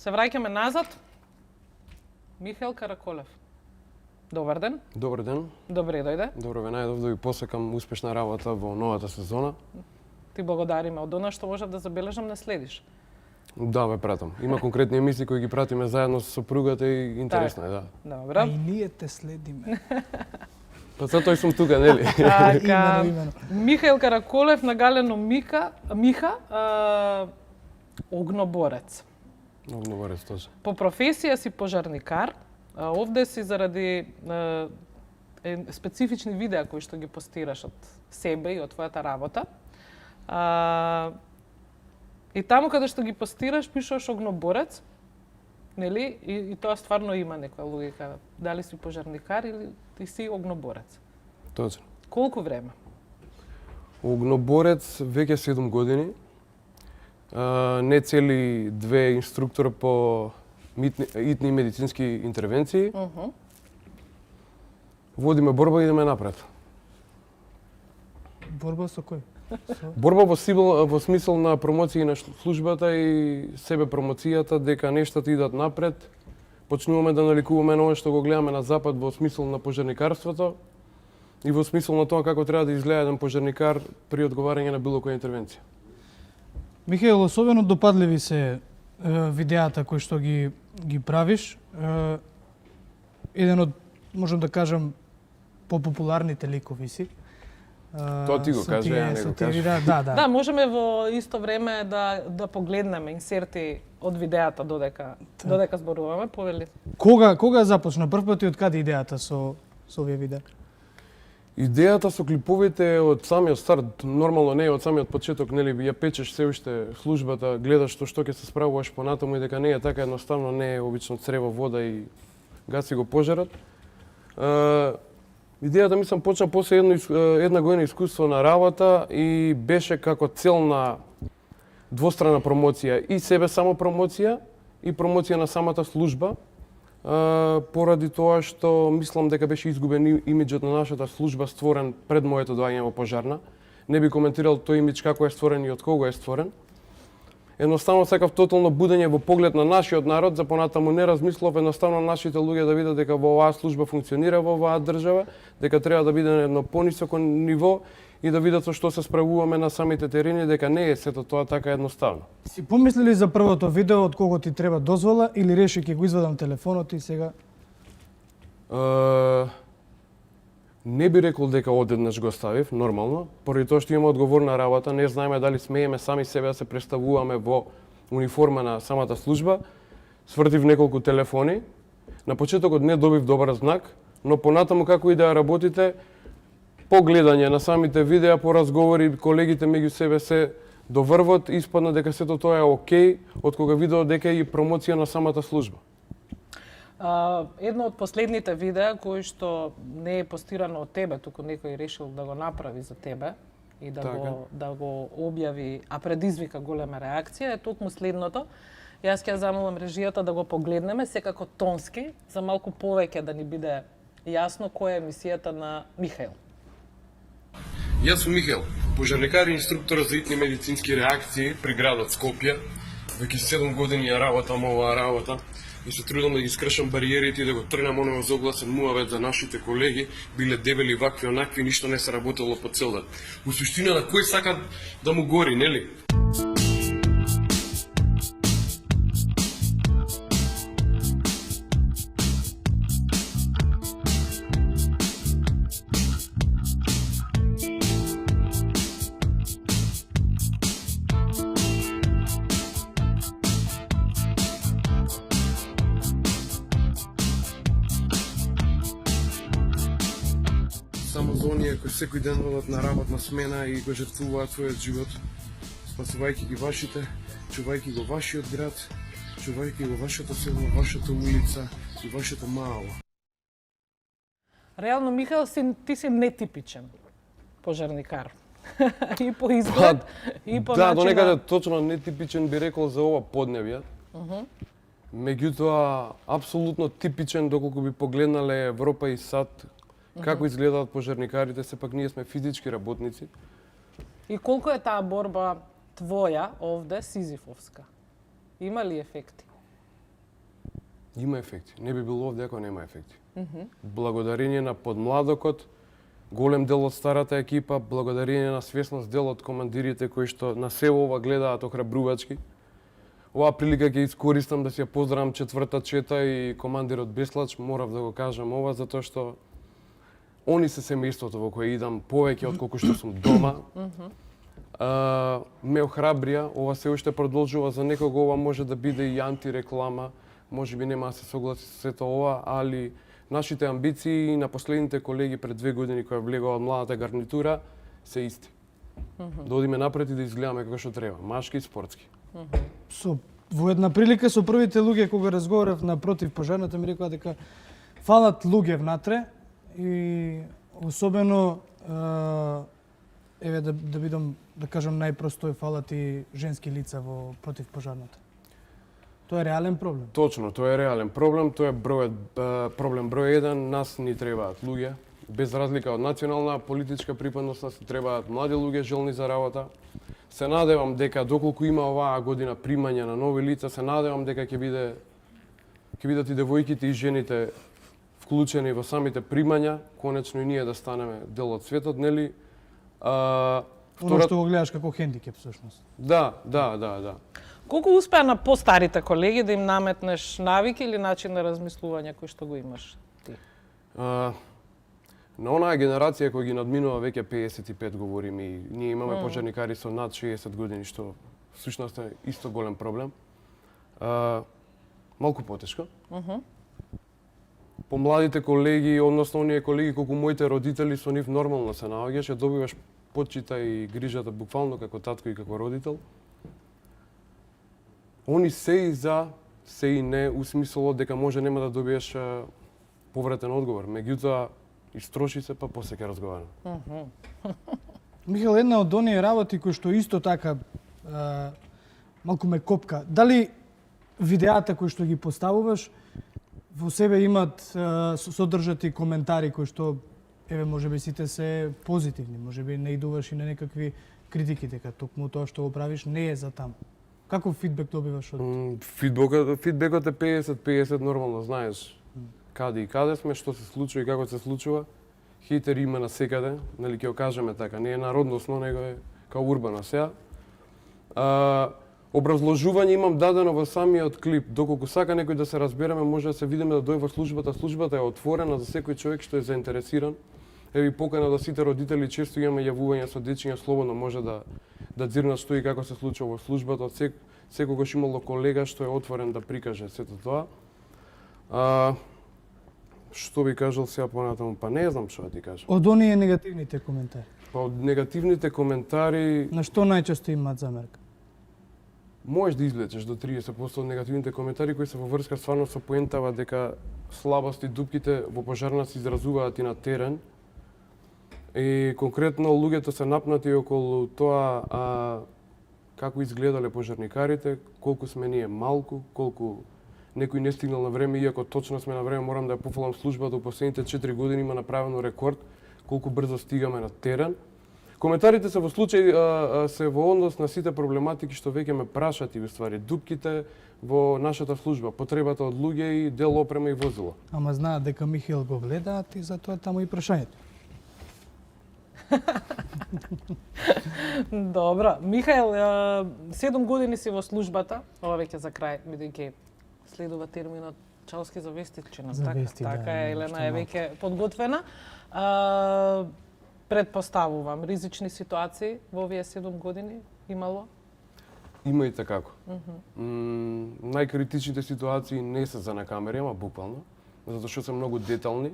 Се враќаме назад. Михаел Караколев. Добар ден. Добар ден. Добре дојде. Добро ве најдов да ви посакам успешна работа во новата сезона. Ти благодариме. Од она што можев да забележам не следиш. Да, ве пратам. Има конкретни емисии кои ги пратиме заедно со сопругата и интересно е, да. Добро. А и ние те следиме. Па затоа сум тука, нели? Имено. Михаел Караколев, нагалено Миха, огноборец. Огноборец, точно. По професија си пожарникар, овде си заради специфични видеа кои што ги постираш од себе и од твојата работа. И таму каде што ги постираш, пишуваш огноборец, нели? И тоа стварно има некоја логика. Дали си пожарникар или ти си огноборец? Точно. Колку време? Огноборец веќе 7 години. Не цели 2 инструктора по итни медицински интервенции. Водиме борба и идеме напред. Борба со кој? Борба во смисол на промоција на службата и себе промоцијата, дека нештата идат напред. Почнуваме да наликуваме на ова што го гледаме на запад во смисол на пожарникарството и во смисол на тоа како треба да изгледа еден пожарникар при одговарање на било која интервенција. Михаел, особено допадливи се видеата кои што ги правиш. Еден од, можам да кажам, попопуларните ликови си. Тоа ти го кажа, ја не го кажа. Да, можеме во исто време да погледнеме инсерти од видеата додека зборуваме, повели. Кога започна прв пат и од каде идејата со овие видеа? Идејата со клиповите е од самиот старт, нормално не е од самиот почеток, нели ја печеш се уште службата, гледаш што ќе се справуваш понатаму и дека не е така едноставно, не е обично црева вода и гаси го пожарот. Идејата мислам почна после една година искуство на работа и беше како цел на двострана промоција и себе само промоција и промоција на самата служба. Поради тоа што мислам дека беше изгубен имиџот на нашата служба створен пред моето доаѓање во пожарна. Не би коментирал тој имиџ како е створен и од кого е створен. Едноставно сакав тотално будење во поглед на нашиот народ, за понатаму не размислов едноставно нашите луѓе да видат дека во оваа служба функционира во оваа држава, дека треба да биде на едно понисоко ниво и да видат со што се справуваме на самите терени, дека не е сето тоа така едноставно. Си помислили за првото видео од кого ти треба дозвола или реши ќе го извадам телефонот и сега? Не би рекол дека одеднаш го ставив, нормално, поради тоа што имаме одговорна работа, не знаеме дали смееме сами себе да се представуваме во униформа на самата служба. Свртив неколку телефони. На почетокот не добив добар знак, но понатаму како и да работите, по гледање на самите видеа, по разговори, колегите меѓу себе се доврвот, испадна дека сето тоа е окей, од кога видео дека е и промоција на самата служба. Едно од последните видеа кои што не е постирано од тебе, туку некој решил да го направи за тебе и да го објави, а предизвика голема реакција, е токму следното. Јас ќе замолам режијата да го погледнеме, секако тонски, за малку повеќе да ни биде јасно која е мисијата на Михаел. Јас сум Михаел, пожарникар и инструктор за итни медицински реакции при градот Скопје. Веќе 7 години ја работам оваа работа и се трудам да ги скршам бариерите и да го тргнам оној зогласен муавет за нашите колеги, биле дебели, вакви, онакви, ништо не се работело по цел ден. У суштина на кој сака да му гори, нели? Само за оние кои секој ден одат на работна смена и го жртвуваат својот живот, спасувајќи ги вашите, чувајќи го вашиот град, чувајќи го вашето село, вашата улица и вашето мало. Реално, Михаел, ти си нетипичен пожарникар. И по изглед, и по Да, начин до некаде точно нетипичен би рекол за ова подневје. Меѓутоа, апсолутно типичен доколку би погледнале Европа и САД, како изгледаат пожарникарите, сепак ние сме физички работници. И колку е таа борба твоја овде сизифовска? Има ли ефекти? Има ефекти. Не би било овде ако нема ефекти. Благодарение на подмладокот, голем дел од старата екипа, благодарение на свесност дел од командирите кои што на се ова гледаат охрабрувачки. Оваа прилика ќе искористам да си ја поздравам четврта чета и командирот Беслач, морав да го кажам ова затоа што они се семејството во кое идам повеќе отколку што сум дома. Ме охрабрија, ова се уште продолжува за некого, ова може да биде и антиреклама, може би нема да се согласи со сето ова, али нашите амбиции на последните колеги пред 2 години кои влегува од младата гарнитура се исти. Да одиме напред и да изгледаме како што треба, машки и спортски. Во една прилика со првите луѓе кога разговарав на против пожарната ми рекоа дека фалат луѓе внатре и особено еве да бидам да кажам најпросто фалат и женски лица во против пожарната. Тоа е реален проблем. Точно, тоа е реален проблем, тоа е проблем број 1, нас ни требаат луѓе, без разлика од национална политичка припадност, нас ни требаат млади луѓе желни за работа. Се надевам дека доколку има оваа година примање на нови лица, се надевам дека ќе бидат и девојките и жените вклучени во самите примања, конечно и ние да станеме дел од светот, нели? Оно што го гледаш како хендикеп всушност. Да. Колку успеа на постарите колеги да им наметнеш навики или начин на размислување кој што го имаш ти? На онаа генерација која ги надминува веќе 55 говорим и ние имаме пожарникари со над 60 години, што всушност е исто голем проблем. Малку потешко. По младите колеги, односно оние колеги колку моите родители, со нив нормално се наоѓаш, ја добиваш почита и грижата буквално како татко и како родител. Они се и за, се и не, у смислот дека може нема да добиеш повратен одговор. Меѓутоа, истроши се, па после ќе разговараме. Михаел, една од оние работи кои што исто така малку ме копка. Дали видеата кои што ги поставуваш во себе имат содржат и коментари кои што еве можеби сите се позитивни, можеби не идуваш и на некакви критики дека токму тоа што го правиш не е за таму. Каков фидбек добиваш од Фидбекот е 50-50, нормално знаеш каде и каде сме, што се случува и како се случува. Хейтери има насекаде, нели ќе го кажеме така, не е народносно, него е као урбано сега. Образложување имам дадено во самиот клип. Доколку сака некој да се разбереме, може да се видиме да дојде во службата. Службата е отворена за секој човек што е заинтересиран. Еви покана да сите родители, често имаме јавувања со дечиња, слободно може да дзирнат што и како се случува во службата. Од секогаш имало колега што е отворен да прикаже сето тоа. Што би кажал сега понатаму? Па не знам што да ти кажам. Од оние негативните коментари. Па од негативните коментари На што најчесто имаат замерка? можеш да извлечеш до 30% од негативните коментари кои се во врска стварно со поентава дека слабости, дупките во пожарна се изразуваат и на терен. И конкретно луѓето се напнати околу тоа како изгледале пожарникарите, колку сме ние малку, колку некој не стигнал на време, иако точно сме на време, морам да ја пофалам службата, у последните 4 години има направено рекорд колку брзо стигаме на терен. Коментарите се во случај се во однос на сите проблематики што веќе ме прашат и уствари дупките во нашата служба, потребата од луѓе и дел опрема и возила. Ама знаат дека Михаел го гледаат и затоа таму и прашањето. Добро. Михаел, 7 години си во службата, ова веќе за крај, бидејќи следува терминот Чалски за вестичина. За вести, така да, е, Елена е веќе подготвена. Предпоставувам, ризични ситуации во овие 7 години имало? Има и такако. Најкритичните ситуации не се за на камери, ама буквално, затоа што се многу детални.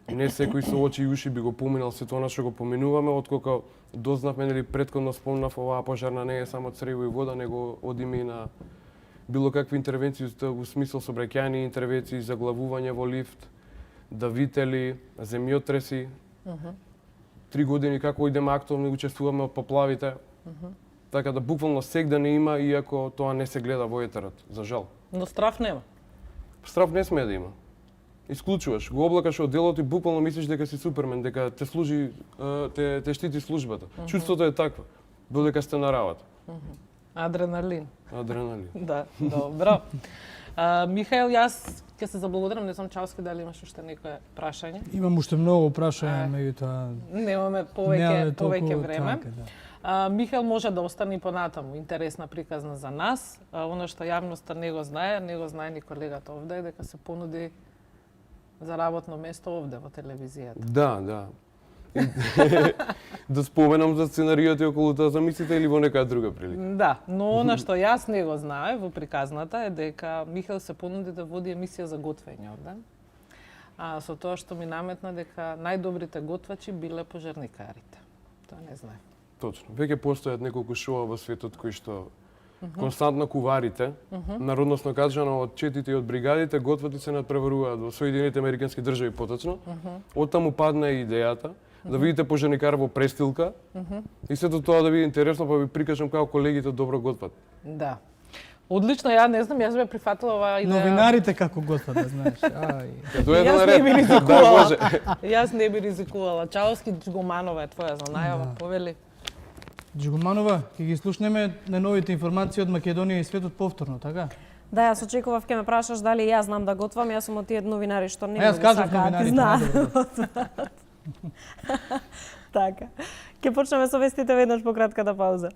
Не секој со очи и уши би го поминал се тоа што го поминуваме, отколку дознавме, нели претходно спомнав, оваа пожарна не е само црево и вода, него одиме и на било какви интервенции во смисол сообраќајни интервенции, заглавување во лифт, давители, земјотреси. 3 години како идеме активно учествуваме од поплавите. Така да буквално сегде не има, иако тоа не се гледа во етерот, за жал. Но страф нема. Страф не сме да има. Исклучуваш, го облакаш од делото и буквално мислиш дека си супермен, дека те служи, те штити службата. Чувството е такво, додека сте на работа. Адреналин. Адреналин. Да, добро. Михаел, јас ќе се заблагодарам, не знам Чалски дали имаш уште некое прашање. Имам уште многу прашања, меѓутоа Немаме немаме повеќе толку време. така, да. Михаел може да остане и понатаму интересна приказна за нас. Оно што јавноста не го знае ни колегата овде, дека се понуди за работно место овде во телевизијата. Да. Да споменам за сценаријата и околу тоа замислите или во некоја друга прилика? Да, но она што јас не го знае во приказната е дека Михаел се понуди да води емисија за готвење овде. Со тоа што ми наметна дека најдобрите готвачи биле пожарникарите. Тоа не знае. Точно. Веќе постојат неколку шоа во светот кои што константно куварите, народносно кажано од четите и од бригадите, готват и се надпреваруваат во Соединените Американски држави поточно. Оттаму падна и идејата да видите пожарникар во престилка и сето тоа да биде интересно, па ви прикажам како колегите добро готват. Да. Одлично, ја не знам, јас бе прифатила оваа идеја. Новинарите како готват, да знаеш. Ај. Дојде на Јас не би ред. ризикувала. Да, може. Јас не би ризикувала. Чалски Джигоманова е твоја за најава, повели. Джигоманова, ќе ги слушнеме на новите информации од Македонија и светот повторно, така? Да, јас очекував ќе ме прашаш дали јас знам да готвам, јас сум од тие новинари што не Јас го кажав сакаат, новинарите, знаат. најдобро. Така. Ќе почнеме со вестите веднаш по кратката пауза.